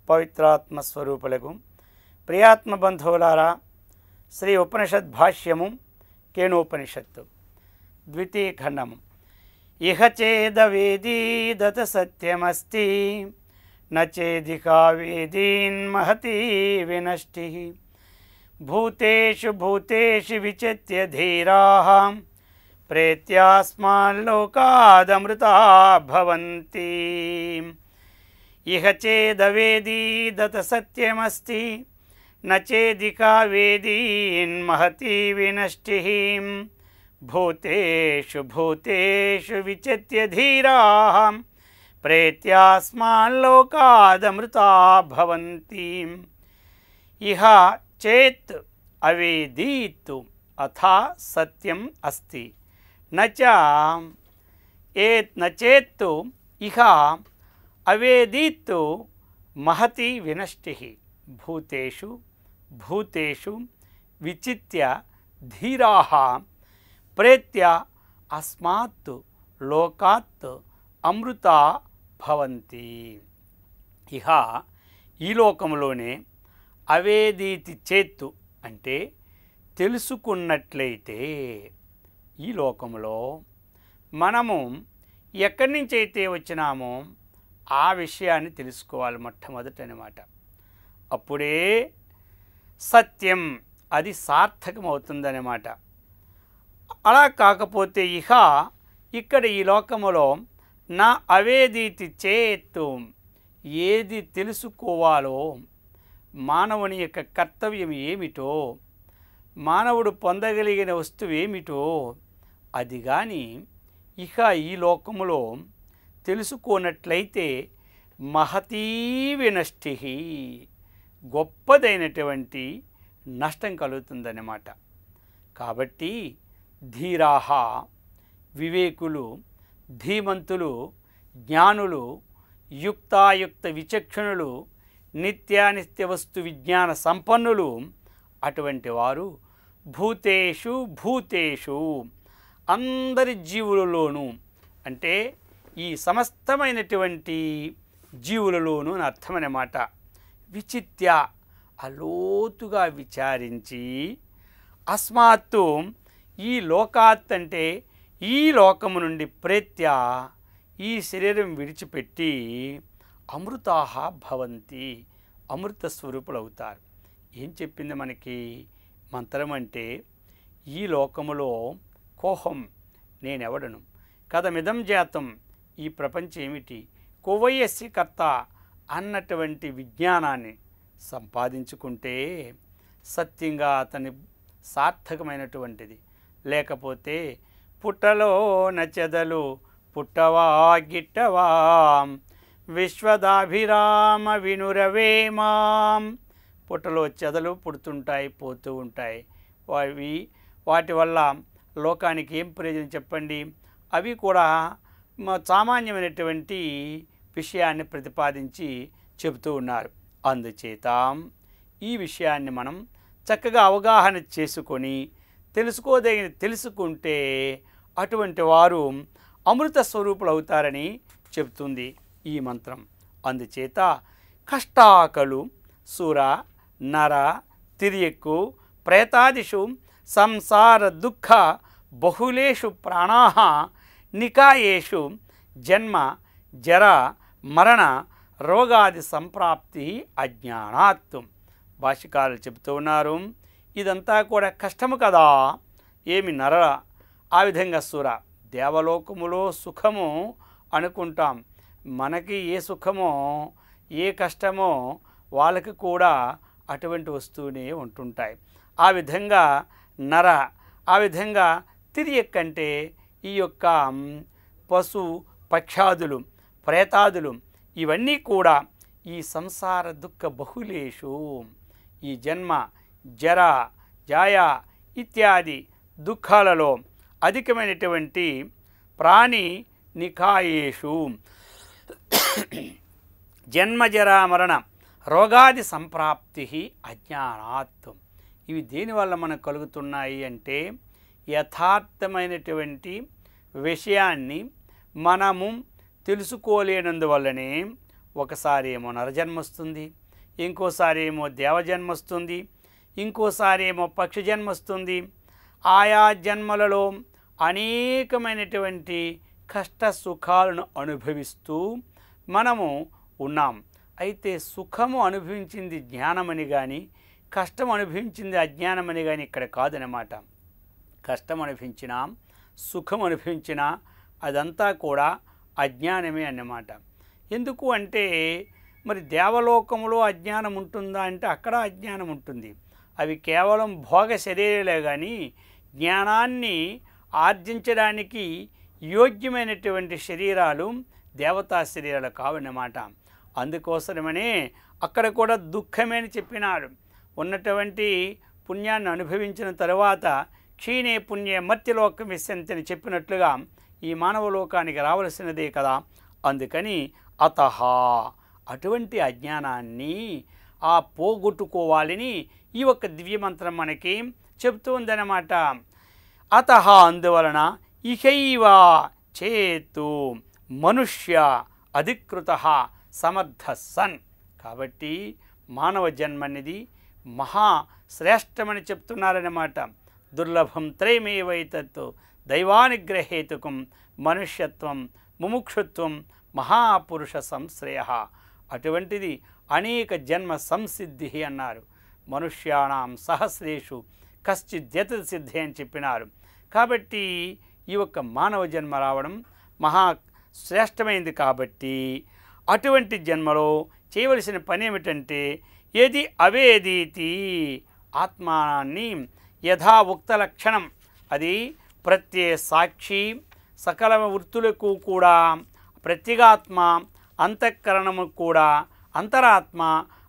పవిత్రాత్మ స్వరూపులకు ప్రియాత్మ బంధువులారా, శ్రీ ఉపనిషద్ భాష్యము కేనోపనిషత్తు ద్వితీయ ఖండము. ఇహ చేదవేదీదత సత్యమస్తి నచేదికా వేదీన్మహతి వినష్టి భూతేషు భూతేషు విచిత్య ధీరాః ప్రేత్యాస్మాల్లోకాదమృతా భవంతి. ఇహ చేదవేదీదత సత్యమస్తి నచేదికా వేదీన్మహతి వినష్టి భూతేషు భూతేషు విచిత్య ధీరాః ప్రేత్యాస్మాల్లోకాదమృతా భవంతి. ఇహ చేత్ అవేదీత్ అథా సత్యం అస్తి నచేత్ ఇహ అవేదీత్ మహతి వినష్టి భూతేషు భూతేషు విచిత్య ధీరాః ప్రేత్య అస్మాత్ లోకాత్ అమృతా భవంతి. ఇహ ఈ లోకంలోనే అవేదీతి చేత్తు అంటే తెలుసుకున్నట్లయితే ఈ లోకంలో మనము ఎక్కడి నుంచి అయితే వచ్చినామో ఆ విషయాన్ని తెలుసుకోవాలి మొట్టమొదట అన్నమాట. అప్పుడే సత్యం అది సార్థకమవుతుందన్నమాట. అలా కాకపోతే ఇక్కడ ఈ లోకములో నా అవేదీతి చేత్తు ఏది తెలుసుకోవాలో, మానవుని యొక్క కర్తవ్యం ఏమిటో, మానవుడు పొందగలిగిన వస్తువు ఏమిటో అది కానీ ఈ లోకములో తెలుసుకోనట్లయితే మహతీ వినష్టి గొప్పదైనటువంటి నష్టం కలుగుతుందన్నమాట. కాబట్టి ధీరాహ వివేకులు, ధీమంతులు, జ్ఞానులు, యుక్తాయుక్త విచక్షణులు, నిత్యానిత్య వస్తు విజ్ఞాన సంపన్నులు అటువంటి వారు భూతేషు భూతేషు అందరి జీవులలోనూ అంటే ఈ సమస్తమైనటువంటి జీవులలోనూ అని అర్థమన్నమాట. విచిత్య అలోతుగా విచారించి అస్మాత్తు ఈ లోకాత్ అంటే ఈ లోకము నుండి ప్రేత్య ఈ శరీరం విడిచిపెట్టి అమృతాః భవంతి అమృత స్వరూపులు అవుతారు. ఏం చెప్పింది మనకి మంత్రం అంటే ఈ లోకములో కోహం నేనెవడను, కథమిదం జాతం ఈ ప్రపంచం ఏమిటి, కోవయస్సి కర్త అన్నటువంటి విజ్ఞానాన్ని సంపాదించుకుంటే సత్యంగా అతని సార్థకమైనటువంటిది. లేకపోతే పుట్టలో నచెదలు పుట్టవా గిట్టవా విశ్వదాభిరామ వినురవేమాం. పుట్టలో చెదలు పుడుతుంటాయి, పోతూ ఉంటాయి. వాటి వల్ల లోకానికి ఏం ప్రయోజనం చెప్పండి? అవి కూడా సామాన్యమైనటువంటి విషయాన్ని ప్రతిపాదించి చెబుతూ ఉన్నారు. అందుచేత ఈ విషయాన్ని మనం చక్కగా అవగాహన చేసుకొని తెలుసుకుంటే అటువంటి వారు అమృత స్వరూపులు అవుతారని చెబుతుంది ఈ మంత్రం. అందుచేత కష్టాకలు సుర నర తిర్యక్కు ప్రేతాదిషు సంసార దుఃఖ బహుళేషు ప్రాణాః నికాయేషు జన్మ జర మరణ రోగాది సంప్రాప్తి అజ్ఞానాత్. భాష్యకారులు చెబుతూ ఉన్నారు, ఇదంతా కూడా కష్టము కదా. ఏమి నర, ఆ విధంగా సుర. దేవలోకములో సుఖము అనుకుంటాం, మనకి ఏ సుఖమో ఏ కష్టమో వాళ్ళకి కూడా అటువంటి వస్తూనే ఉంటుంటాయి. ఆ విధంగా నర, ఆ విధంగా తిరియక్కంటే ఈ యొక్క పశు పక్షాదులు ప్రేతాదులు ఇవన్నీ కూడా ఈ సంసార దుఃఖ బహుళేషు ఈ జన్మ జర జాయ ఇత్యాది దుఃఖాలలో అధికమైనటువంటి ప్రాణి నికాయేషు జన్మజరా మరణ రోగాది సంప్రాప్తి అజ్ఞానాత్. ఇవి దేనివల్ల మనకు కలుగుతున్నాయి అంటే యథార్థమైనటువంటి విషయాన్ని మనము తెలుసుకోలేనందువల్లనే ఒకసారి ఏమో నరజన్మ వస్తుంది, ఇంకోసారి ఏమో దేవజన్మ వస్తుంది, ఇంకోసారి ఏమో పక్షి జన్మ వస్తుంది. ఆయా జన్మలలో అనేకమైనటువంటి కష్ట సుఖాలను అనుభవిస్తూ మనము ఉన్నాం. అయితే సుఖము అనుభవించింది జ్ఞానమని కానీ, కష్టం అనుభవించింది అజ్ఞానమని కానీ ఇక్కడ కాదనమాట. కష్టం అనుభవించినా, సుఖం అనిపించినా అదంతా కూడా అజ్ఞానమే అన్నమాట. ఎందుకు అంటే మరి దేవలోకంలో అజ్ఞానం ఉంటుందా అంటే అక్కడ అజ్ఞానం ఉంటుంది. అవి కేవలం భోగ శరీరాలే కానీ జ్ఞానాన్ని ఆర్జించడానికి యోగ్యమైనటువంటి శరీరాలు దేవతా శరీరాలు కావన్నమాట. అందుకోసమనే అక్కడ కూడా దుఃఖమే అని చెప్పినాడు. ఉన్నటువంటి పుణ్యాన్ని అనుభవించిన తరువాత క్షీణే పుణ్యే మర్త్యలోకం విశ్యంతి అని చెప్పినట్లుగా ఈ మానవ లోకానికి రావలసినదే కదా. అందుకని అతహ అటువంటి అజ్ఞానాన్ని పోగొట్టుకోవాలని ఈ యొక్క దివ్యమంత్రం మనకి చెబుతూ ఉందన్నమాట. అతహ అందువలన ఇహైవ చేతు మనుష్య అధికృత సమర్థ సన్. కాబట్టి మానవ జన్మ అనేది మహా శ్రేష్టమని చెప్తున్నారన్నమాట. దుర్లభం త్రయమేవైతత్తు దైవానుగ్రహేతుకం మనుష్యత్వం ముముక్షుత్వం మహాపురుష సంశ్రయ. అటువంటిది అనేక జన్మ సంసిద్ధి అన్నారు. మనుష్యాణం సహస్రేషు కశ్చిద్యత సిద్ధి అని చెప్పినారు. కాబట్టి ఈ యొక్క మానవ జన్మ రావడం మహా శ్రేష్టమైంది. కాబట్టి అటువంటి జన్మలో చేయవలసిన పని ఏమిటంటే ఏది అవేదీతి ఆత్మానాన్ని యథా ఉక్త లక్షణం, అది ప్రత్యే సాక్షి సకల వృత్తులకు కూడా ప్రత్యేగాత్మ, అంతఃకరణము కూడా అంతరాత్మ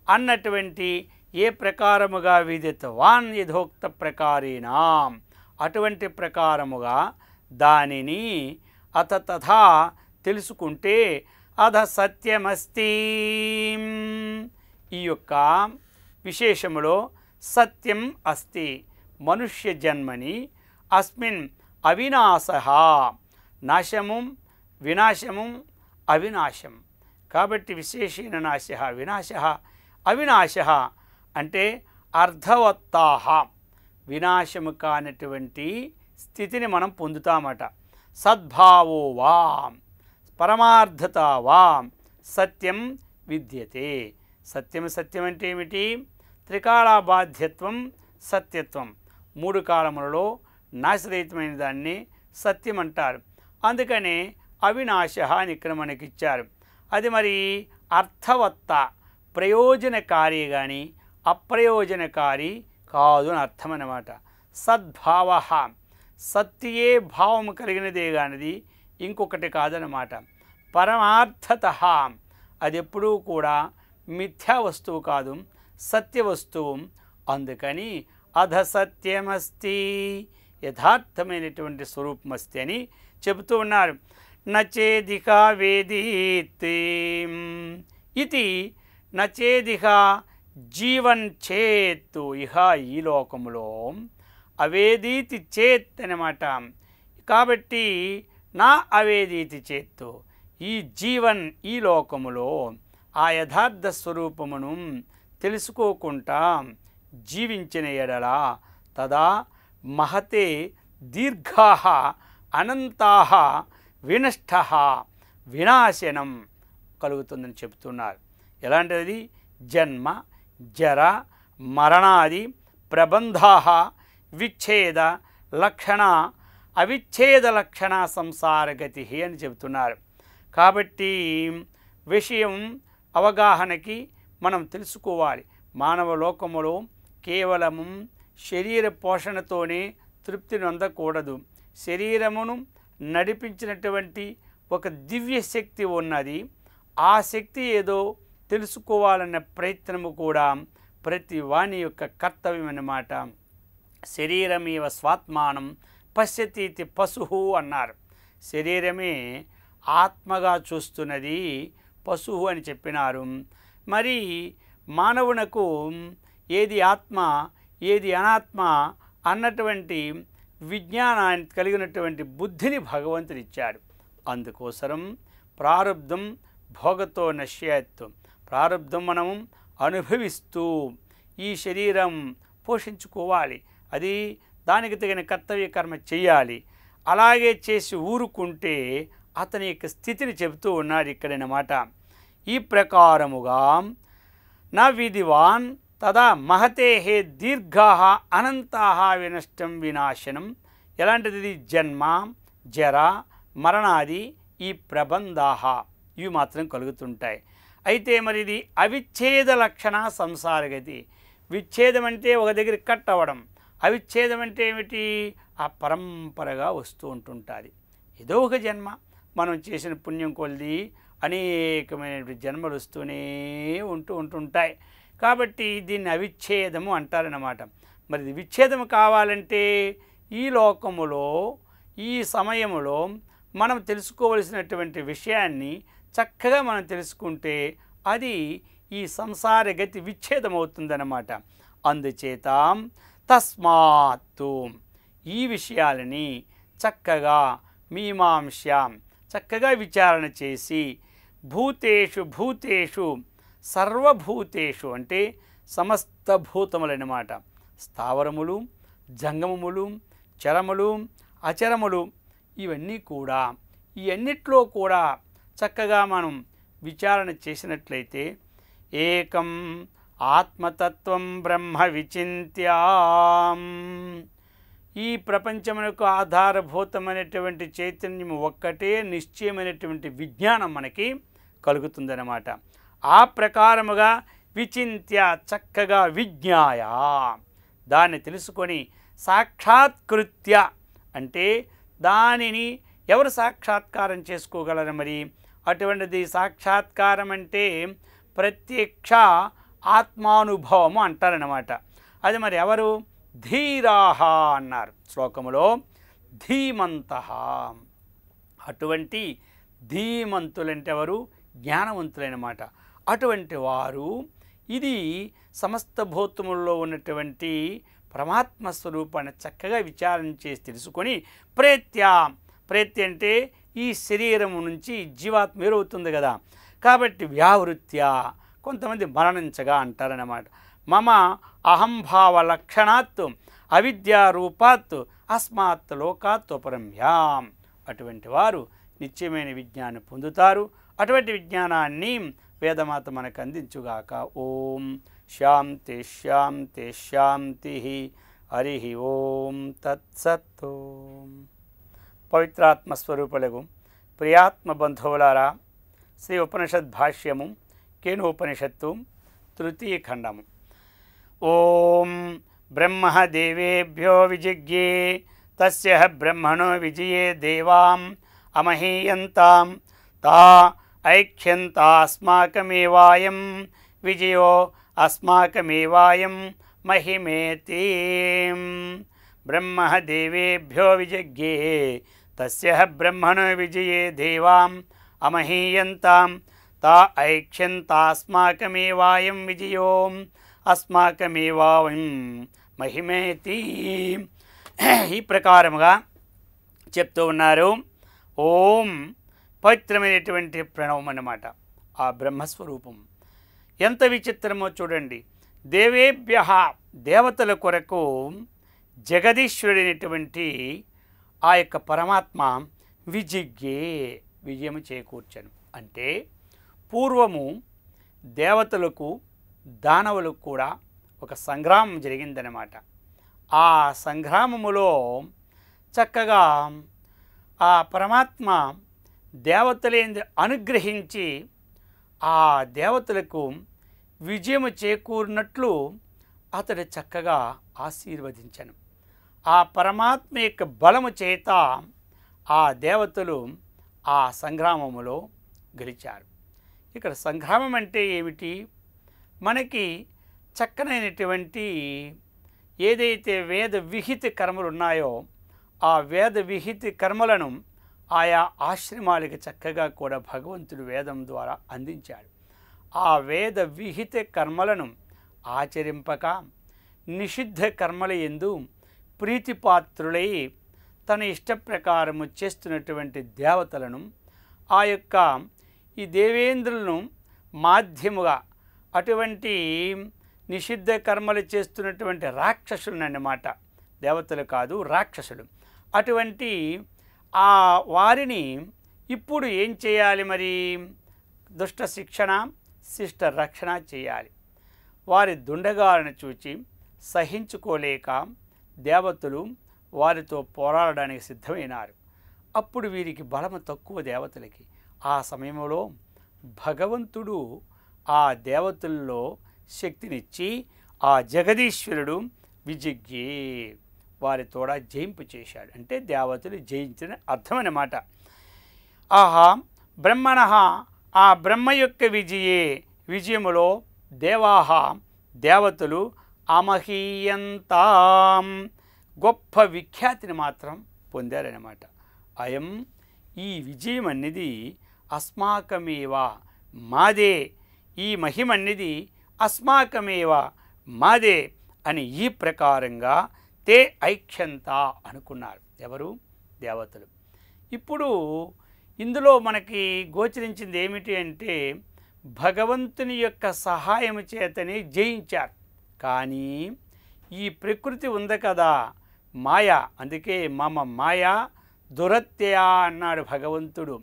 అన్నటువంటి ఏ ప్రకారముగా విదితవాన్ యథోక్త ప్రకారేనా అటువంటి ప్రకారముగా దానిని అత తథా తెలుసుకుంటే అధ సత్యమస్తి. ఈ యొక్క విశేషములో సత్యం అస్తి. మనుష్య జన్మని అస్మిన్ అవినాశ, నాశము వినాశము అవినాశం. కాబట్టి విశేషేణ నాశ వినాశ అవినాశ అంటే అర్ధవత్తాహ, వినాశము కానటువంటి స్థితిని మనం పొందుతామట. సద్భావో వా పరమార్థత వా సత్యం విద్యతే. సత్యం అంటే ఏమిటి? త్రికాల బాధ్యత్వం సత్యత్వం. మూడు కాలములలో నాశరహితమైన దాన్ని సత్యం అంటారు. అందుకనే అవినాశ అని ఇక్కడ మనకిచ్చారు. అది మరి అర్థవత్త, ప్రయోజనకారి కానీ అప్రయోజనకారి కాదు అని అర్థం అన్నమాట. సద్భావ, సత్యే భావము కలిగినదే కానిది ఇంకొకటి కాదనమాట. పరమార్థత, అది ఎప్పుడూ కూడా మిథ్యా వస్తువు కాదు, సత్య వస్తువు. అందుకని అధ సత్యమస్తి, యథార్థమైనటువంటి స్వరూపమస్తి అని చెబుతూ ఉన్నారు. నచేదిక వేదీతి ఇది నచేదిక జీవన్ చేత్తు ఇహ ఈ లోకములో అవేదీతి చేత్ అనమాట. కాబట్టి నా అవేదీతి చేత్తు ఈ జీవన్ ఈ లోకములో ఆ యథార్థ స్వరూపమును తెలుసుకోకుండా జీవించిన ఎడల తదా మహతే దీర్ఘాః అనంతాః వినష్టః వినాశనం కలుగుతుందని చెప్తున్నారు. ఎలాంటిది? జన్మ జర మరణాది ప్రబంధాః విచ్ఛేద లక్షణ అవిచ్ఛేద లక్షణ సంసారగతి అని చెబుతున్నారు. కాబట్టి విషయం అవగాహనకి మనం తెలుసుకోవాలి. మానవ లోకములో కేవలము శరీర పోషణతోనే తృప్తిని పొందకూడదు. శరీరమును నడిపించినటువంటి ఒక దివ్య శక్తి ఉన్నది. ఆ శక్తి ఏదో తెలుసుకోవాలన్న ప్రయత్నము కూడా ప్రతి వాణి యొక్క కర్తవ్యం అన్నమాట. శరీరమేవ స్వాత్మానం పశ్యతీతి పశువు అన్నారు. శరీరమే ఆత్మగా చూస్తున్నది పశువు అని చెప్పినారు. మరి మానవునకు ఏది ఆత్మ ఏది అనాత్మ అన్నటువంటి విజ్ఞానాన్ని కలిగినటువంటి బుద్ధిని భగవంతుడు ఇచ్చాడు. అందుకోసం ప్రారబ్ధం భోగతో నశ్యత్. ప్రారంధం మనము అనుభవిస్తూ ఈ శరీరం పోషించుకోవాలి, అది దానికి తగిన కర్తవ్య కర్మ చేయాలి. అలాగే చేసి ఊరుకుంటే అతని యొక్క స్థితిని చెబుతూ ఉన్నాడు ఇక్కడనమాట. ఈ ప్రకారముగా నా విధివాన్ తదా మహతే దీర్ఘా అనంతా వినష్టం వినాశనం. ఎలాంటిది? జన్మ జర మరణాది ఈ ప్రబంధాహ ఇవి మాత్రం కలుగుతుంటాయి. అయితే మరి ఇది అవిచ్ఛేద లక్షణ సంసారగతి. విచ్ఛేదం అంటే ఒక దగ్గర కట్ అవ్వడం, అవిచ్ఛేదం అంటే ఏమిటి? ఆ పరంపరగా వస్తూ ఉంటుంటుంది. ఏదో ఒక జన్మ మనం చేసిన పుణ్యం కొలిది అనేకమైనటువంటి జన్మలు వస్తూనే ఉంటుంటాయి. కాబట్టి దీన్ని అవిచ్ఛేదము అంటారన్నమాట. మరి ఇది విచ్ఛేదము కావాలంటే ఈ లోకములో ఈ సమయములో మనం తెలుసుకోవలసినటువంటి విషయాన్ని చక్కగా మనం తెలుసుకుంటే అది ఈ సంసార గతి విచ్ఛేదమవుతుందన్నమాట. అందుచేత తస్మాత్తు ఈ విషయాలని చక్కగా మీమాంస చక్కగా విచారణ చేసి భూతేషు సర్వభూతేషు అంటే సమస్త భూతములన్నమాట. స్థావరములు, జంగమములు, చరములు, అచరములు ఇవన్నీ కూడా ఈ అన్నిట్లో కూడా చక్కగా మనం విచారణ చేసినట్లయితే ఏకం ఆత్మతత్వం బ్రహ్మ విచింత్యాం. ఈ ప్రపంచమునకు ఆధారభూతమైనటువంటి చైతన్యము ఒక్కటే నిశ్చయమైనటువంటి విజ్ఞానం మనకి కలుగుతుందన్నమాట. ఆ ప్రకారముగా విచింత్య చక్కగా విజ్ఞాయ దాన్ని తెలుసుకొని సాక్షాత్కృత్య అంటే దానిని ఎవరు సాక్షాత్కారం చేసుకోగలరు? మరి అటువంటిది సాక్షాత్కారం అంటే ప్రత్యక్ష ఆత్మానుభవము అంటారన్నమాట. అది మరి ఎవరు? ధీరాహ అన్నారు శ్లోకములో. ధీమంతః అటువంటి ధీమంతులంటే ఎవరు? జ్ఞానవంతులైనమాట. అటువంటి వారు ఇది సమస్త భూతములలో ఉన్నటువంటి పరమాత్మ స్వరూపాన్ని చక్కగా విచారణ చేసి తెలుసుకొని ప్రేత్య అంటే ఈ శరీరము నుంచి జీవాత్మ వేరవుతుంది కదా, కాబట్టి వ్యావృత్య కొంతమంది మరణించగా అంటారన్నమాట. మమ అహంభావ లక్షణాత్ అవిద్యారూపాత్ అస్మాత్ లోకాత్ ఉపరమ్యాం. అటువంటి వారు నిత్యమైన విజ్ఞానం పొందుతారు. అటువంటి విజ్ఞానాన్ని వేదమాత మనకు అందించుగాక. ఓం శాంతి శాంతి శాంతి. హరి ఓం తత్సత్. పవిత్రాత్మస్వరూపులకు ప్రియాత్మ బంధువులారా, శ్రీ ఉపనిషద్ భాష్యము కేనోపనిషత్తు తృతీయ ఖండము. ఓం బ్రహ్మ దేవేభ్యో విజిజ్ఞే తస్య బ్రహ్మణో విజయే దేవాం అమహీయంతాం తా ఐక్ష్యంతాస్మాకమేవాయం విజయో అస్మాకమేవాయం మహిమేతి. బ్రహ్మ దేవేభ్యో విజిజ్ఞే తస్య బ్రహ్మణో విజయే దేవాం అమహీయంతాం తా ఐక్ష్యంతాస్మాకమేవాయం విజయో అస్మాకమేవాయం మహిమేతి. ఈ ప్రకారముగా చెప్తూ ఉన్నారు. ఓం పవిత్రమైనటువంటి ప్రణవం అన్నమాట. ఆ బ్రహ్మస్వరూపం ఎంత విచిత్రమో చూడండి. దేవేభ్య దేవతల కొరకు జగదీశ్వరుడైనటువంటి ఆ యొక్క పరమాత్మ విజిజ్ఞే విజయము చేకూర్చను. అంటే పూర్వము దేవతలకు దానవులకు కూడా ఒక సంగ్రామం జరిగిందనమాట. ఆ సంగ్రామములో చక్కగా ఆ పరమాత్మ దేవతలేంది అనుగ్రహించి ఆ దేవతలకు విజయము చేకూరినట్లు అతడు చక్కగా ఆశీర్వదించను. ఆ పరమాత్మ యొక్క బలము చేత ఆ దేవతలు ఆ సంగ్రామములో గెలిచారు. ఇక్కడ సంగ్రామం అంటే ఏమిటి? మనకి చక్కనైనటువంటి ఏదైతే వేద విహిత కర్మలు ఉన్నాయో ఆ వేద విహిత కర్మలను ఆయా ఆశ్రమాలకి చక్కగా కూడా భగవంతుడు వేదం ద్వారా అందించాడు. ఆ వేద విహిత కర్మలను ఆచరింపక నిషిద్ధ కర్మల యందు ప్రీతిపాత్రులై తన ఇష్ట ప్రకారము చేస్తున్నటువంటి దేవతలను ఆ యొక్క ఈ దేవేంద్రులను మాధ్యముగా అటువంటి నిషిద్ధ కర్మలు చేస్తున్నటువంటి రాక్షసులు అన్నమాట, దేవతలు కాదు రాక్షసులు. అటువంటి ఆ వారిని ఇప్పుడు ఏం చేయాలి మరి? దుష్ట శిక్షణ శిష్ట రక్షణ చేయాలి. వారి దుండగాలను చూచి సహించుకోలేక దేవతలు వారితో పోరాడడానికి సిద్ధమైనారు. అప్పుడు వీరికి బలము తక్కువ దేవతలకి. ఆ సమయంలో భగవంతుడు ఆ దేవతల్లో శక్తినిచ్చి ఆ జగదీశ్వరుడు విజిగ్యే వారి తోడ జయింపు చేశాడు. అంటే దేవతలు జయించిన అర్థం అన్నమాట. ఆహా బ్రహ్మణ ఆ బ్రహ్మ యొక్క విజయములో దేవాహ దేవతలు అమహీయంతాం గొప్ప విఖ్యాతిని మాత్రం పొందారన్నమాట. అయం ఈ విజయం అనేది అస్మాకమేవ మాదే, ఈ మహిమ అనేది అస్మాకమేవ మాదే అని ఈ ప్రకారంగా తే ఐక్యంత అనుకున్నారు. ఎవరు? దేవతలు. ఇప్పుడు ఇందులో మనకి గోచరించింది ఏమిటి అంటే భగవంతుని యొక్క సహాయం చేతనే జయించారు. కానీ ఈ ప్రకృతి ఉంది కదా మాయ, అందుకే మమ మాయ దురత్యయ అన్నాడు భగవంతుడు.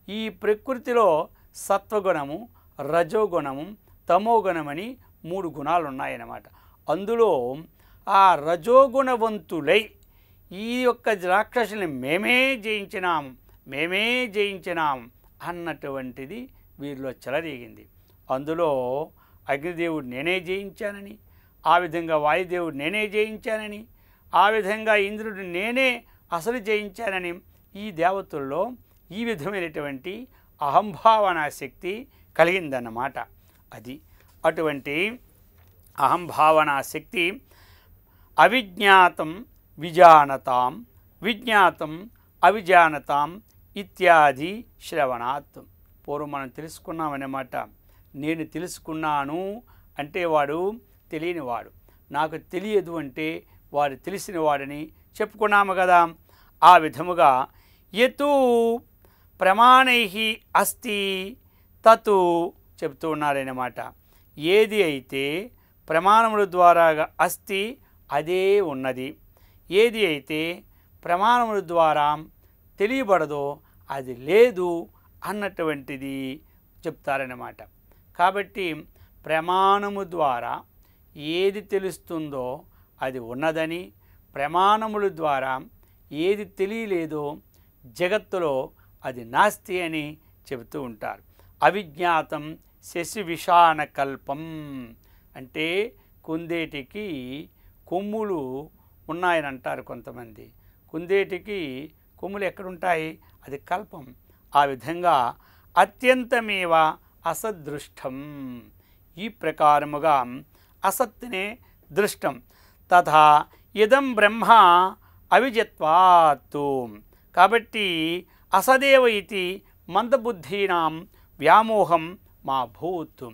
ఈ ప్రకృతిలో సత్వగుణము, రజోగుణము, తమోగుణమని 3 గుణాలు ఉన్నాయన్నమాట. అందులో ఆ రజోగుణవంతులై ఈ యొక్క రాక్షసుని మేమే జయించినాం అన్నటువంటిది వీరిలో చెలరేగింది. అందులో అగ్నిదేవుడు నేనే జయించానని, ఆ విధంగా వాయుదేవుడు నేనే జయించానని, ఆ విధంగా ఇంద్రుడు నేనే అసలు జయించానని ఈ దేవతల్లో ఈ విధమైనటువంటి అహంభావన శక్తి కలిగిందన్నమాట. అది అటువంటి అహంభావన శక్తి అవిజ్ఞాతం విజానతాం విజ్ఞాతం అవిజానతాం ఇత్యాది శ్రవణాత్. పూర్వం మనం తెలుసుకున్నామన్నమాట. నేను తెలుసుకున్నాను అంటే వాడు తెలియనివాడు, నాకు తెలియదు అంటే వాడు తెలిసిన వాడని చెప్పుకున్నాము కదా. ఆ విధముగా యతు ప్రమాణై అస్తి తతు చెప్తూ ఉన్నారన్నమాట. ఏది అయితే ప్రమాణముల ద్వారా అస్తి అదే ఉన్నది, ఏది అయితే ప్రమాణముల ద్వారా తెలియబడదో అది లేదు అన్నటువంటిది చెప్తారన్నమాట. కాబట్టి ప్రమాణము ద్వారా ఏది తెలుస్తుందో అది ఉన్నదని, ప్రమాణముల ద్వారా ఏది తెలియలేదో జగత్తులో అది నాస్తి అని చెబుతూ ఉంటారు. అవిజ్ఞాతం శశి విషాణ కల్పం అంటే కుందేటికి కొమ్ములు ఉన్నాయని అంటారు కొంతమంది. కుందేటికి కొమ్ములు ఎక్కడుంటాయి? అది కల్పం. ఆ విధంగా అత్యంతమేవ అసదృష్టం, ఈ ప్రకారముగా అసత్తునే దృష్టం. తథా ఇదం బ్రహ్మ అవిజత్వాత్తు. కాబట్టి అసదేవ ఇది మందబుద్ధీనాం వ్యామోహం మా భూత్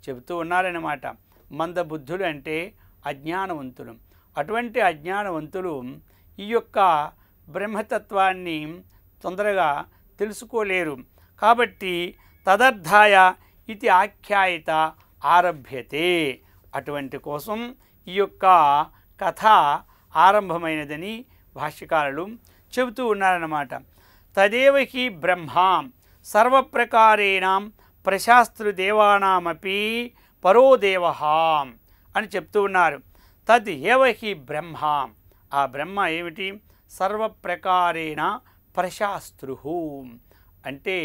చెబుతూ ఉన్నారన్నమాట. మందబుద్ధులు అంటే అజ్ఞానవంతులు. అటువంటి అజ్ఞానవంతులు ఈ యొక్క బ్రహ్మతత్వాన్ని తొందరగా తెలుసుకోలేరు. కాబట్టి తదర్థాయ ఇది ఆఖ్యాయిత ఆరభ్యతే. అటువంటి కోసం ఈ యొక్క కథ ఆరంభమైనదని భాష్యకారులు చెబుతూ ఉన్నారన్నమాట. తదేవ హి బ్రహ్మ సర్వప్రకారేణ ప్రశాస్త్రుదేవానామపి పరో దేవ అని చెప్తూ ఉన్నారు. తద్ ఏవ హి బ్రహ్మ, ఆ బ్రహ్మ ఏమిటి? సర్వప్రకారేణ ప్రశాస్త్రు అంటే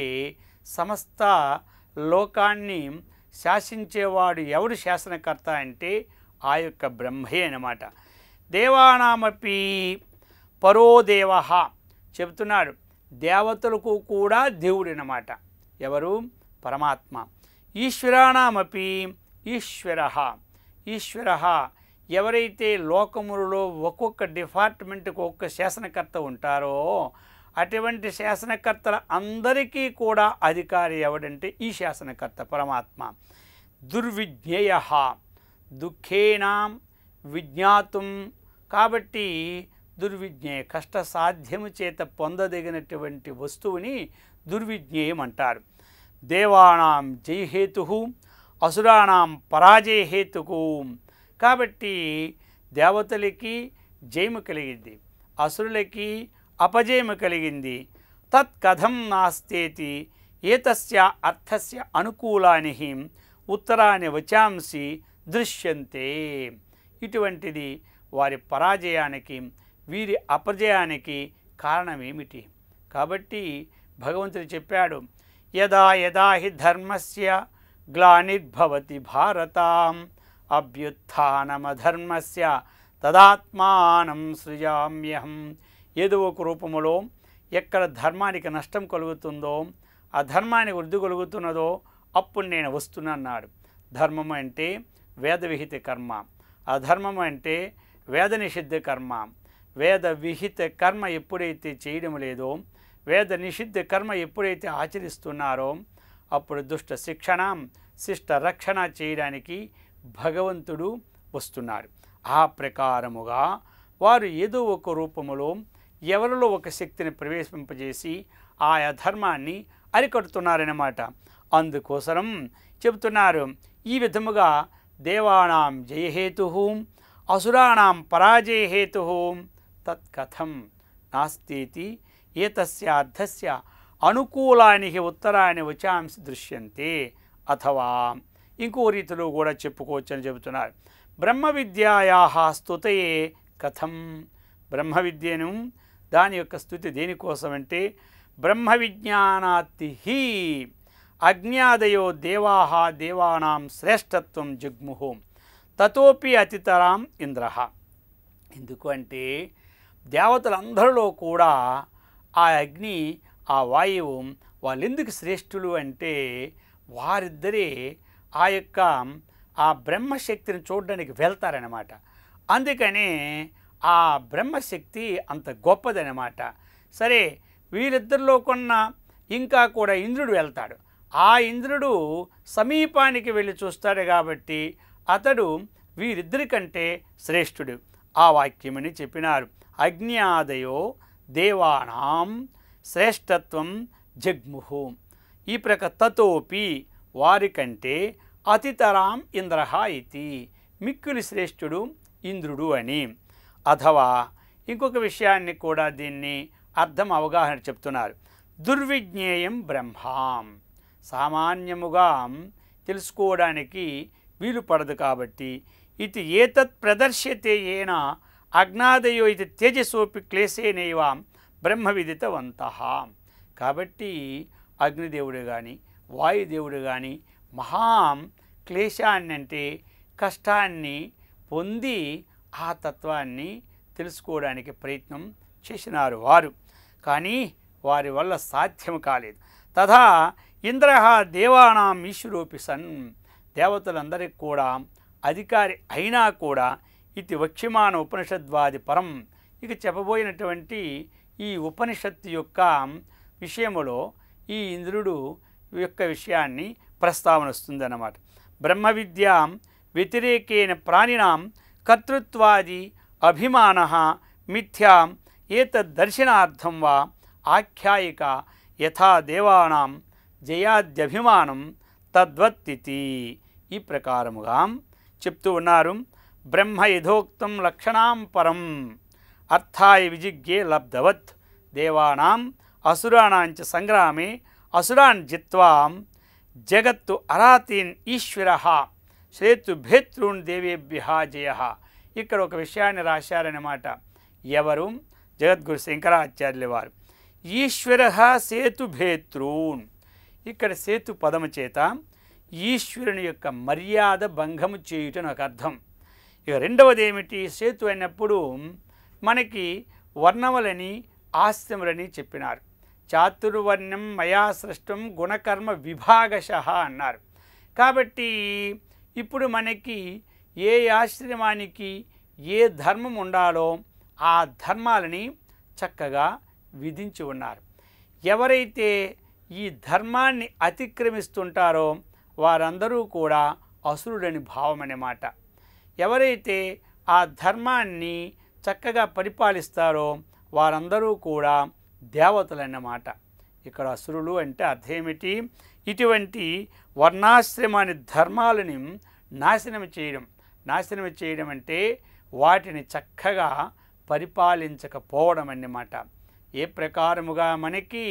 సమస్త లోకాన్ని శాసించేవాడు ఎవడు శాసనకర్త అంటే ఆ యొక్క బ్రహ్మే అన్నమాట. దేవానామపి పరో దేవ చెబుతున్నాడు. దేవతలకు కూడా దేవుడు అన్నమాట. ఎవరు? పరమాత్మ. ఈశ్వరానామపి ఈశ్వర, ఈశ్వర ఎవరైతే లోకములలో ఒక్కొక్క డిపార్ట్మెంట్కి ఒక్కొక్క శాసనకర్త ఉంటారో అటువంటి శాసనకర్తల అందరికీ కూడా అధికారి ఎవడంటే ఈ శాసనకర్త పరమాత్మ. దుర్విజ్ఞేయ దుఃఖేనాం విజ్ఞాతుం, కాబట్టి దుర్విజ్ఞేయ కష్టసాధ్యము చేత పొందదగినటువంటి వస్తువుని దుర్విజ్ఞేయం అంటారు. దేవానాం జయహేతు అసురాణం పరాజయహేతుకు. కాబట్టి దేవతలకి జయము కలిగింది, అసురులకి అపజయము కలిగింది. తత్కథం నాస్తేతి ఏతస్య అర్థస్య అనుకూలాని ఉత్తరాని వచాంసి దృశ్యంతే. ఇటువంటిది వారి పరాజయానికి వీరి అపజయానికి కారణమేమిటి? కాబట్టి భగవంతుడు చెప్పాడు, యదా యదా హి ధర్మస్య గ్లానిర్భవతి భారత అభ్యుత్థానమధర్మస్య తదాత్మానం సృజామ్యహం. ఏదో ఒక రూపములో ఎక్కడ ధర్మానికి నష్టం కలుగుతుందో, అధర్మానికి వృద్ధి కలుగుతున్నదో అప్పుడు నేను వస్తున్నాన్నాడు. ధర్మము అంటే వేద విహిత కర్మ, అధర్మము అంటే వేద నిషిద్ధ కర్మ. వేద విహిత కర్మ ఎప్పుడైతే చేయడం లేదో, వేద నిషిద్ధ కర్మ ఎప్పుడైతే ఆచరిస్తున్నారో అప్పుడు దుష్ట శిక్షణ శిష్ట రక్షణ చేయడానికి భగవంతుడు వస్తున్నాడు. ఆ ప్రకారముగా వారు ఏదో ఒక రూపములో ఎవరిలో ఒక శక్తిని ప్రవేశింపజేసి ఆయా ధర్మాన్ని అరికడుతున్నారన్నమాట. అందుకోసం చెబుతున్నారు, ఈ విధముగా దేవానాం జయహేతు అసురాణం పరాజయహేతు తత్కథం నాస్తేతి ఏతస్య అర్థస్య అనుకూలాని ఉత్తరాని వచాంసి దృశ్యంతే. అథవా ఇంకో రీతిలో కూడా చెప్పుకోవచ్చని చెబుతున్నారు. బ్రహ్మ విద్యాయా స్తుతయే కథం. బ్రహ్మ విద్యను దాని యొక్క స్తుతి దేనికోసమంటే బ్రహ్మ విజ్ఞానాత్తి అజ్ఞాదయో దేవాః దేవానాం శ్రేష్టత్వం జగ్ముహు తతోపి అతితరాం ఇంద్ర. ఎందుకు అంటే దేవతలందరిలో కూడా ఆ అగ్ని ఆ వాయువు వాళ్ళెందుకు శ్రేష్ఠులు అంటే వారిద్దరే ఆ యొక్క ఆ బ్రహ్మశక్తిని చూడడానికి వెళ్తారనమాట. అందుకనే ఆ బ్రహ్మశక్తి అంత గొప్పదనమాట. సరే, వీరిద్దరిలో కొన్న ఇంకా కూడా ఇంద్రుడు వెళ్తాడు. ఆ ఇంద్రుడు సమీపానికి వెళ్ళి చూస్తాడు కాబట్టి అతడు వీరిద్దరికంటే శ్రేష్ఠుడు. ఆ వాక్యమని చెప్పినారు, అజ్ఞాదయో దేవానాం శ్రేష్టత్వం జగ్ముహు. ఈ తతోపి వారికంటే అతితరాం ఇంద్ర ఇది, మిక్కిలి శ్రేష్ఠుడు ఇంద్రుడు అని. అథవా ఇంకొక విషయాన్ని కూడా దీన్ని అర్థం అవగాహన చెప్తున్నారు. దుర్విజ్ఞేయం బ్రహ్మాం, సామాన్యముగా తెలుసుకోవడానికి వీలు పడదు కాబట్టి ఇది ఏతత్ ప్రదర్శ్యతే ఏన అజ్ఞాదయో ఇది తేజసోపి క్లేశేనైవ బ్రహ్మ విదితవంతః. కాబట్టి అగ్నిదేవుడు కానీ వాయుదేవుడు కానీ మహాం క్లేశాన్ని అంటే కష్టాన్ని పొంది ఆ తత్వాన్ని తెలుసుకోవడానికి ప్రయత్నం చేసినారు వారు, కానీ వారి వల్ల సాధ్యం కాలేదు. తథా ఇంద్ర దేవానాం ఈశ్వరోపి సన్, దేవతలందరికీ కూడా అధికారి అయినా కూడా ఇది వక్ష్యమాన ఉపనిషద్వాది పరం. ఇక చెప్పబోయినటువంటి ఈ ఉపనిషత్తు యొక్క విషయములో ఈ ఇంద్రుడు యొక్క విషయాన్ని ప్రస్తావన వస్తుందన్నమాట. బ్రహ్మ విద్య వ్యతిరేకేన ప్రాణినాం కర్తృత్వాది అభిమాన మిథ్యా ఏతద్దర్శనార్థం వా ఆఖ్యాయిక యథా దేవానాం జయాద్యభిమానం తద్వత్తితి. ఈ ప్రకారముగా చెప్తూ ఉన్నారు. బ్రహ్మ యథోక్తం లక్షణాం పరం అర్థాయ విజిజ్ఞే లబ్ధవత్ దేవానాం అసురాణాంచ సంగ్రామే అసురాన్ జిత్వా జగత్తు అరాతీన్ ఈశ్వర శ్రేతుభేతృన్ దేవేభ్య జయ. ఇక్కడ ఒక విషయాన్ని రాశారన్నమాట. ఎవరు? జగద్గురు శంకరాచార్యుల వారు. ఈశ్వర సేతుభేతృన్, ఇక్కడ సేతు పదము చేత ఈశ్వరుని యొక్క మర్యాద భంగము చేయుటని ఒక అర్థం. ఇక రెండవది ఏమిటి? సేతు అన్నప్పుడు మనకి వర్ణములని ఆశ్రములని చెప్పినారు. చాతుర్వర్ణం మయా సృష్టం గుణకర్మ విభాగశః అన్నారు. కాబట్టి ఇప్పుడు మనకి ఏ ఆశ్రమానికి ఏ ధర్మం ఉండాలో ఆ ధర్మాలని చక్కగా విధించి ఉన్నారు. ఎవరైతే ఈ ధర్మాన్ని అతిక్రమిస్తుంటారో వారందరూ కూడా అసురుడని భావం అన్నమాట. ఎవరైతే ఆ ధర్మాన్ని చక్కగా పరిపాలిస్తారో వారందరూ కూడా దేవతలన్నమాట. ఇక్కడ అసురులు అంటే అర్థం ఏమిటి? ఇటువంటి వర్ణాశ్రమాన్ని ధర్మాలని నాశనం చేయడం అంటే వాటిని చక్కగా పరిపాలించకపోవడం అన్నమాట. ఏ ప్రకారముగా మనకి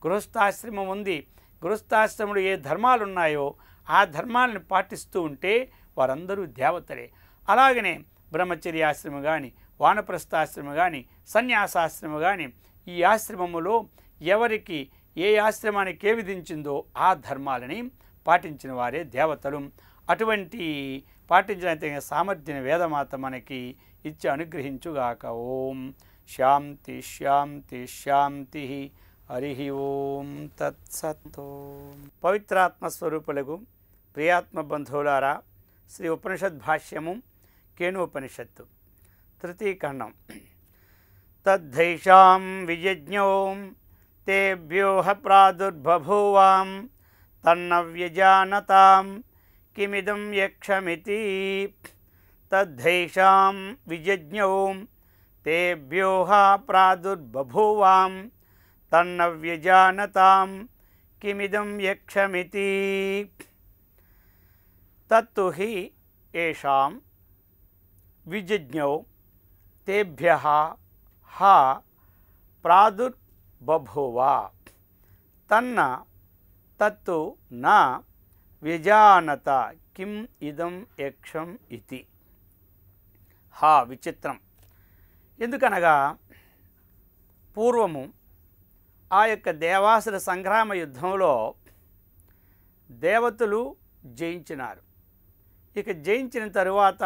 గృహస్థాశ్రమం ఉంది, గృహస్థాశ్రమంలో ఏ ధర్మాలు ఉన్నాయో ఆ ధర్మాలను పాటిస్తూ ఉంటే వారందరూ దేవతలే. అలాగనే బ్రహ్మచర్యాశ్రమం కానీ, వానప్రస్థాశ్రమం కానీ, సన్యాసాశ్రమం కానీ, ఈ ఆశ్రమములో ఎవరికి ఏ ఆశ్రమానికి ఏ విధించిందో ఆ ధర్మాలని పాటించిన వారే దేవతలు. అటువంటి పాటించిన సామర్థ్యం వేదమాత మనకి ఇచ్చి అనుగ్రహించుగాక. ఓం శాంతి శాంతి శాంతి. హరి ఓం తత్సత్. పవిత్రాత్మ స్వరూపులకు ప్రియాత్మ బంధువులారా, శ్రీ ఉపనిషద్ భాష్యము కేనోపనిషత్తు తృతీఖండం. తద్ధైషాం వియజ్ఞో తేభ్యోః ప్రాదుర్బభూవాం తన్న వ్యజానతాం కిమిదం యక్షమితి. తద్ధైషాం వియజ్ఞో తేభ్యోః ప్రాదుర్బభూవాం తన్న వ్యజానతాం కిమిదం యక్షమితి. తత్తు హి ఏషాం విజిజ్ఞౌ తేభ్యః హ ప్రాదుర్బభూవ తన్న తత్తు న వ్యజానత కిం ఇదం యక్షం ఇతి. హా విచిత్రం. ఎందుకనగా పూర్వము ఆ యొక్క దేవాసుర సంగ్రామ యుద్ధంలో దేవతలు జయించినారు. ఇక జయించిన తరువాత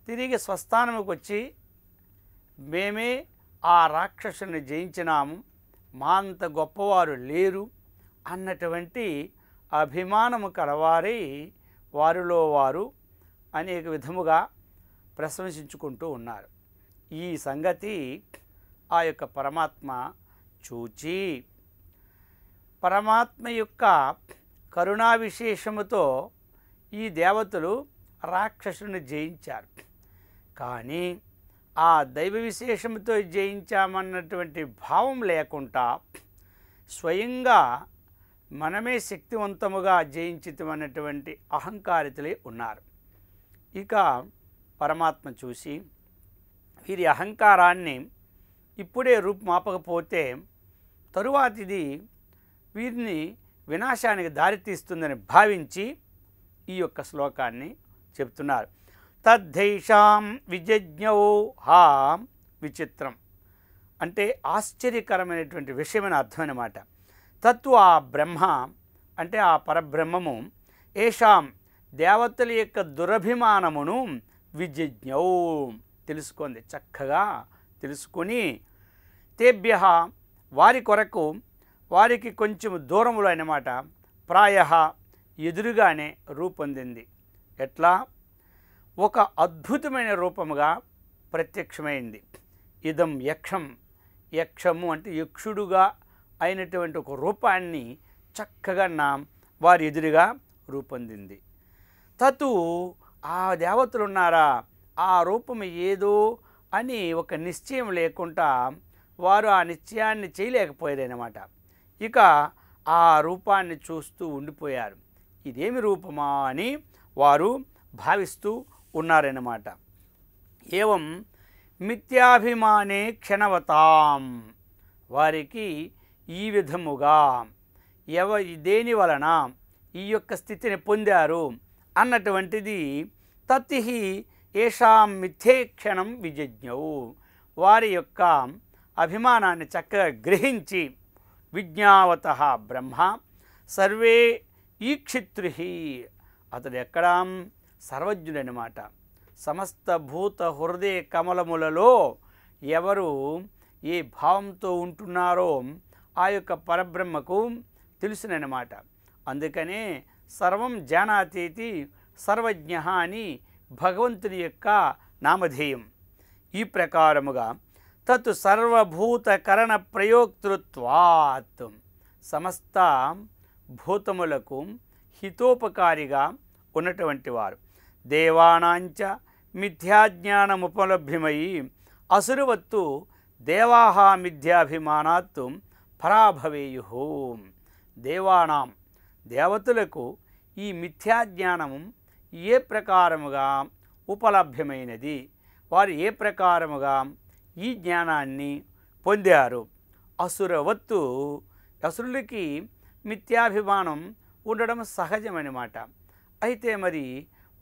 తిరిగి స్వస్థానముకు వచ్చి మేమే ఆ రాక్షసుని జయించినాము, మా అంత గొప్పవారు లేరు అన్నటువంటి అభిమానము కలవారై వారిలో వారు అనేక విధముగా ప్రశంసించుకుంటూ ఉన్నారు. ఈ సంగతి ఆ యొక్క పరమాత్మ చూచి పరమాత్మ యొక్క కరుణా విశేషముతో ఈ దేవతలు రాక్షసుని జయించారు. కానీ ఆ దైవ విశేషముతో జయించామన్నటువంటి భావం లేకుండా స్వయంగా మనమే శక్తివంతముగా జయించితమన్నటువంటి అహంకారితులే ఉన్నారు. ఇక పరమాత్మ చూసి వీరి అహంకారాన్ని ఇప్పుడే రూపుమాపకపోతే తరువాతిది వీరిని వినాశానికి దారితీస్తుందని భావించి ఈ యొక్క శ్లోకాన్ని చెప్తున్నారు. తద్ధైషాం విజజ్ఞౌ హా విచిత్రం అంటే ఆశ్చర్యకరమైనటువంటి విషయమైన అర్థం అన్నమాట. తత్తు ఆ బ్రహ్మ అంటే ఆ పరబ్రహ్మము ఏషాం దేవతల యొక్క దురభిమానమును విజిజ్ఞౌ తెలుసుకుంది, చక్కగా తెలుసుకొని తేభ్య వారి కొరకు వారికి కొంచెం దూరములో అన్నమాట ప్రాయ ఎదురుగానే రూపొందింది. ఎట్లా? ఒక అద్భుతమైన రూపముగా ప్రత్యక్షమైంది. ఇదం యక్షం, యక్షము అంటే యక్షుడుగా అయినటువంటి ఒక రూపాన్ని చక్కగా వారి ఎదురుగా రూపొందింది. తతు ఆ దేవతలు ఉన్నారా, ఆ రూపము ఏదో అని ఒక నిశ్చయం లేకుండా వారు ఆ నిశ్చయాన్ని చేయలేకపోయారన్నమాట. ఇక ఆ రూపాన్ని చూస్తూ ఉండిపోయారు. ఇదేమి రూపమా అని వారు భావిస్తూ ఉన్నారన్నమాట. ఏవం మిథ్యాభిమానే క్షణవతాం వారికి ఈ విధముగా దేని వలన ఈ యొక్క స్థితిని పొందారు అన్నటువంటిది తత్తిహి ఏషాం మిథ్యేక్షణం విజిజ్ఞౌ వారి యొక్క అభిమానాన్ని చక్కగా గ్రహించి విజ్ఞావత బ్రహ్మ సర్వే ఈక్షిత్రుహి అతడు ఎక్కడ సర్వజ్ఞుడనమాట. సమస్త భూత హృదయ కమలములలో ఎవరు ఏ భావంతో ఉంటున్నారో ఆ యొక్క పరబ్రహ్మకు తెలుసునన్నమాట. అందుకనే సర్వం జానాతీతి సర్వజ్ఞ అని భగవంతుని యొక్క నామధేయం. ఈ ప్రకారముగా తత్ సర్వభూత కరణ ప్రయోక్తృత్వాత్ సమస్త భూతములకు హితోపకారిగా ఉన్నటువంటి వారు. దేవానాంచ మిథ్యాజ్ఞానముపలభ్యమై అసురవత్తు దేవాహ మిథ్యాభిమానాత్ పరాభవేయు. దేవానాం దేవతలకు ఈ మిథ్యాజ్ఞానము ఏ ప్రకారముగా ఉపలభ్యమైనది, వారు ఏ ప్రకారముగా ఈ జ్ఞానాన్ని పొందారు. అసురవత్తు, అసురులకి మిథ్యాభిమానం ఉండడం సహజమన్నమాట. అయితే మరి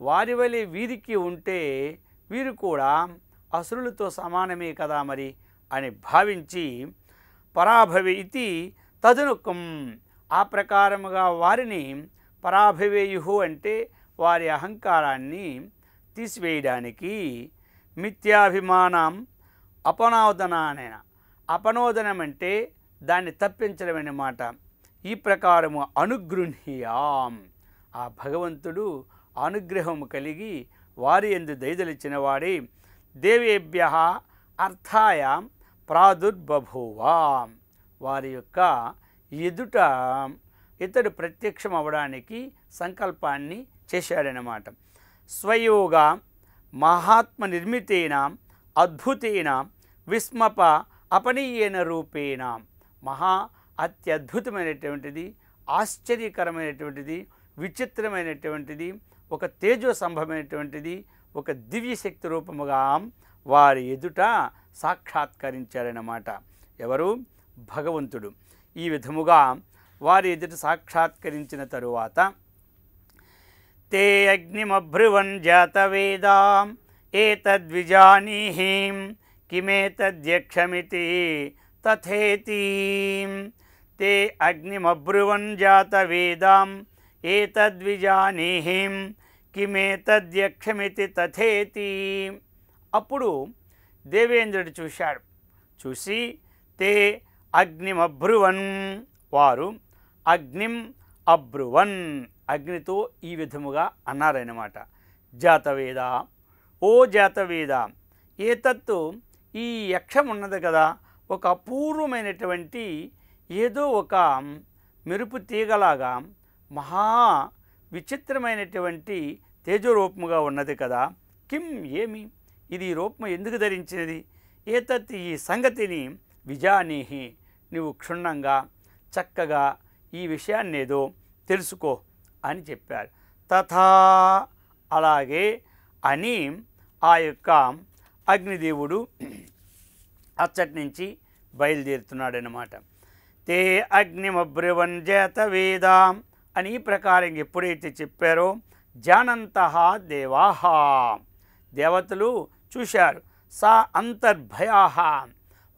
వారి వలె వీరికి ఉంటే వీరు కూడా అసురులతో సమానమే కదా మరి అని భావించి పరాభవి ఇది తదనుకం, ఆ ప్రకారముగా వారిని పరాభవేయు అంటే వారి అహంకారాన్ని తీసివేయడానికి మిథ్యాభిమానం అపనోదనానైన, అపనోదనం అంటే దాన్ని తప్పించడం అన్నమాట. ఈ ప్రకారము అనుగృహ్యాం, ఆ భగవంతుడు అనుగ్రహము కలిగి వారి యందు దయదలిచిన వాడే దేవేభ్య అర్థాయ ప్రాదుర్బభూవా, వారి యొక్క ఎదుట ఇతడు ప్రత్యక్షం అవడానికి సంకల్పాన్ని చేశాడనమాట. స్వయోగ మహాత్మ నిర్మితేన అద్భుతేన విస్మప అపనీయేన రూపేణ, మహా అత్యద్భుతమైనటువంటిది, ఆశ్చర్యకరమైనటువంటిది, విచిత్రమైనటువంటిది, ఒక తేజో సంభవమైనటువంటిది, ఒక దివ్యశక్తి రూపముగా వారి ఎదుట సాక్షాత్కరించారన్నమాట. ఎవరు? భగవంతుడు. ఈ విధముగా వారి ఎదుట సాక్షాత్కరించిన తరువాత తే అగ్నిమభ్రువన్ జాతవేదాం ఏతద్విజానీహి కిమేతద్యక్షమితి తథేతి. తే అగ్నిమబ్రువన్ జాతవేదాం ఏతద్విజానీహి కిమేతద్యక్షమితి తథేతి. అప్పుడు దేవేంద్రుడు చూశాడు. చూసి తే అగ్నిమబ్రువన్, వారు అగ్నిం అబ్రువన్, అగ్నితో ఈ విధముగా అన్నారన్నమాట. జాతవేద, ఓ జాతవేద, ఏతత్తు, ఈ యక్షం ఉన్నది కదా, ఒక అపూర్వమైనటువంటి ఏదో ఒక మెరుపు తీగలాగా మహా విచిత్రమైనటువంటి తేజరూపముగా ఉన్నది కదా. కిం, ఏమి ఇది రూపం ఎందుకు ధరించినది? ఏతత్, ఈ సంగతిని విజానీహి, నువ్వు క్షుణ్ణంగా చక్కగా ఈ విషయాన్ని ఏదో తెలుసుకో అని చెప్పారు. తథా, అలాగే అని ఆ యొక్క అగ్నిదేవుడు అచ్చటి నుంచి బయలుదేరుతున్నాడనమాట. తే అగ్నిమబ్రువన్ జాతవేదాం అని ఈ ప్రకారం ఎప్పుడైతే చెప్పారో జానంతః దేవాః, దేవతలు చూశారు. సా అంతర్భయాః,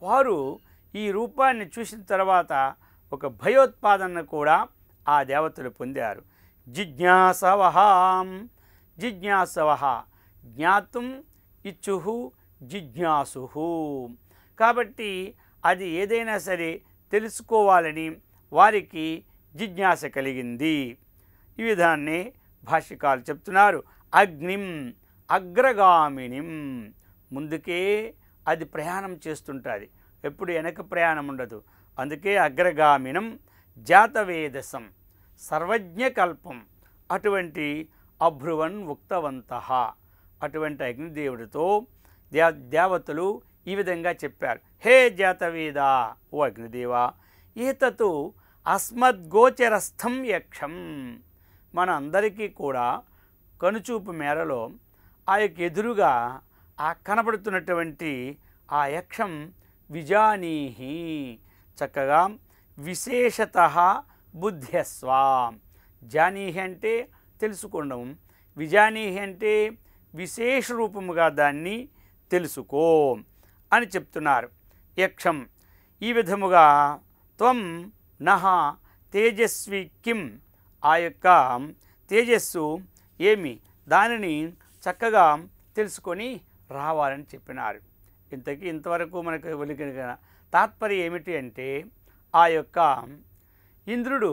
వారు ఈ రూపాన్ని చూసిన తర్వాత ఒక భయోత్పాదన కూడా ఆ దేవతలు పొందారు. జిజ్ఞాసవః, జిజ్ఞాసవః, జ్ఞాతుం ఇచ్చుః జిజ్ఞాసుః, కాబట్టి అది ఏదైనా సరే తెలుసుకోవాలని వారికి జిజ్ఞాస కలిగింది. ఈ విధాన్ని భాష్యకాలు చెప్తున్నారు. అగ్నిం, అగ్రగామినిం, ముందుకే అది ప్రయాణం చేస్తుంటుంది, ఎప్పుడు వెనక ప్రయాణం ఉండదు. అందుకే అగ్రగామినం జాతవేదసం, సర్వజ్ఞకల్పం, అటువంటి అభ్రువన్ ఉక్తవంతః, అటువంటి అగ్నిదేవుడితో దేవతలు ఈ విధంగా చెప్పారు. హే జాతవేద, ఓ అగ్నిదేవా, ఏతతు అస్మద్గోచరస్థం యక్షం, మన అందరికీ కూడా కనుచూపు మేరలో ఆ యొక్క ఎదురుగా ఆ కనబడుతున్నటువంటి ఆ యక్షం విజానీహి, చక్కగా విశేషతః బుద్ధ్యస్వ, జానీహి అంటే తెలుసుకోవడం, విజానీహి అంటే విశేష రూపముగా దాన్ని తెలుసుకో అని చెప్తున్నారు. యక్షం ఈ విధముగా త్వం నహ తేజస్వి కిం, ఆ యొక్క తేజస్సు ఏమి, దానిని చక్కగా తెలుసుకొని రావాలని చెప్పినారు. ఇంతవరకు మనకు వెలిగిన తాత్పర్యం ఏమిటి అంటే, ఆ యొక్క ఇంద్రుడు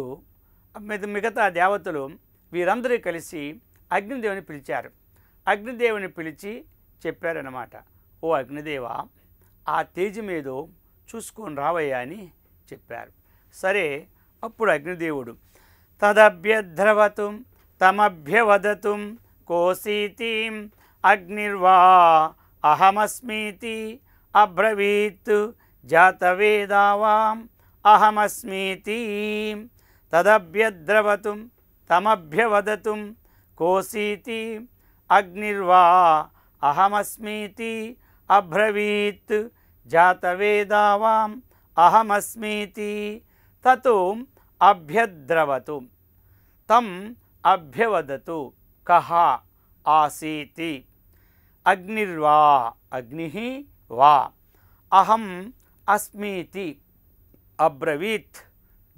మిగతా దేవతలు వీరందరూ కలిసి అగ్నిదేవుని పిలిచారు. అగ్నిదేవుని పిలిచి చెప్పారన్నమాట. ఓ అగ్నిదేవ, ఆ తేజమేదో చూసుకొని రావయ్యా అని చెప్పారు. సరే, అప్పుడు అగ్నిదేవుడు తదభ్యద్రవతు తమభ్యవదతు కోసీతిం అగ్నిర్వా అహమస్మీతి అబ్రవీత్ జాతవేదావాం అహమస్మీతి తదభ్యద్రవతుం తమభ్యవదతుం కోసీతి అగ్నిర్వా అహమస్మీతి అబ్రవీత్ జాతవేదావాం అహమస్మీతి తతో అభ్యద్రవతు తం అభ్యవదతు కహ ఆసీతి అగ్నిర్వా అగ్నిః వా అహం అస్మీతి అబ్రవీత్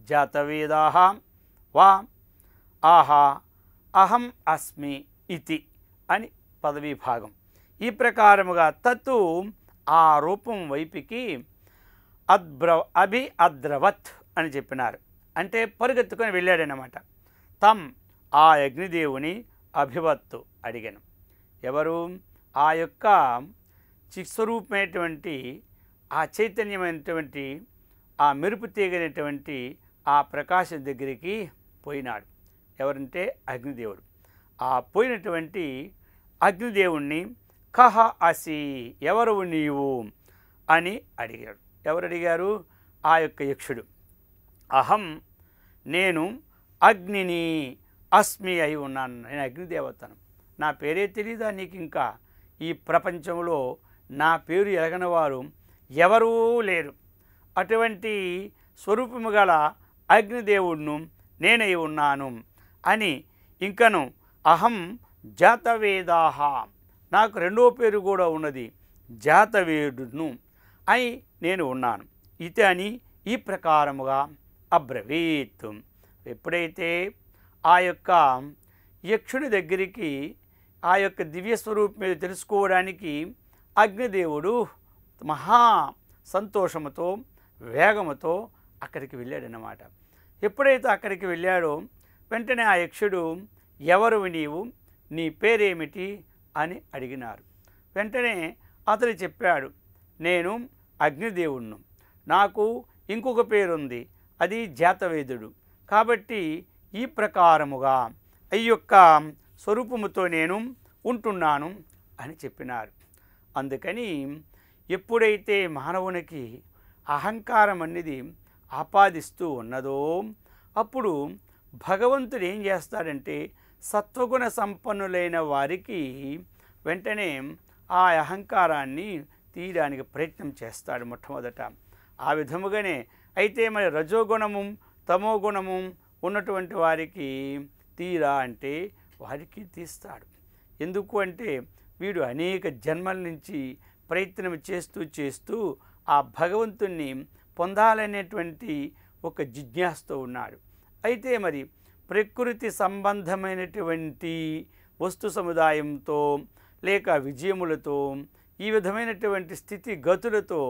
జాతవేదాః వా ఆహా అహం అస్మి ఇతి అని పదవీభాగం. ఈ ప్రకారముగా తత్తు ఆ రూపం వైపుకి అద్రవత్ అని చెప్పినారు. అంటే పరుగెత్తుకొని వెళ్ళాడనమాట. తం ఆ అగ్నిదేవుని అభివత్తు అడిగాను. ఎవరు? ఆ యొక్క చిస్వరూపమైనటువంటి ఆ చైతన్యమైనటువంటి ఆ మెరుపు తీగనటువంటి ఆ ప్రకాశం దగ్గరికి పోయినాడు. ఎవరంటే అగ్నిదేవుడు. ఆ పోయినటువంటి అగ్నిదేవుణ్ణి కహ అసి ఎవరు నీవు అని అడిగాడు. ఎవరు అడిగారు? ఆ యొక్క యక్షుడు. అహం నేను అగ్నిని అస్మి అయి ఉన్నాను. నేను అగ్నిదేవతను. నా పేరే తెలీదా నీకు? ఇంకా ఈ ప్రపంచంలో నా పేరు ఎరగని వారు ఎవరూ లేరు. అటువంటి స్వరూపము గల అగ్నిదేవుడును నేనై ఉన్నాను అని ఇంకను అహం జాతవేదాహ నాకు రెండో పేరు కూడా ఉన్నది, జాతవేదును అని నేను ఉన్నాను ఇది అని ఈ ప్రకారముగా అబ్రవీత్. ఎప్పుడైతే ఆ యొక్క యక్షుని దగ్గరికి ఆ యొక్క దివ్యస్వరూపం మీద తెలుసుకోవడానికి అగ్నిదేవుడు మహా సంతోషముతో వేగముతో అక్కడికి వెళ్ళాడన్నమాట. ఎప్పుడైతే అక్కడికి వెళ్ళాడో వెంటనే ఆ యక్షుడు ఎవరు నీవు, నీ పేరేమిటి అని అడిగినారు. వెంటనే అతడు చెప్పాడు, నేను అగ్నిదేవుణ్ణు, నాకు ఇంకొక పేరుంది, అది జాతవేదుడు. కాబట్టి ఈ ప్రకారముగా ఈ యొక్క స్వరూపముతో నేను ఉంటున్నాను అని చెప్పినారు. అందుకని ఎప్పుడైతే మానవునికి అహంకారం అనేది ఆపాదిస్తూ ఉన్నదో అప్పుడు భగవంతుడు ఏం చేస్తాడంటే సత్వగుణ సంపన్నులైన వారికి వెంటనే ఆ అహంకారాన్ని తీయడానికి ప్రయత్నం చేస్తాడు మొట్టమొదట. ఆ విధముగానే అయితే మరి రజోగుణము తమోగుణము ఉన్నటువంటి వారికి తీరా అంటే వారికి తీస్తాడు. ఎందుకు అంటే వీడు అనేక జన్మల నుంచి ప్రయత్నం చేస్తూ ఆ భగవంతుణ్ణి పొందాలనేటువంటి ఒక జిజ్ఞాసతో ఉన్నాడు. అయితే మరి ప్రకృతి సంబంధమైనటువంటి వస్తు సముదాయంతో లేక విజయములతో ఈ విధమైనటువంటి స్థితిగతులతో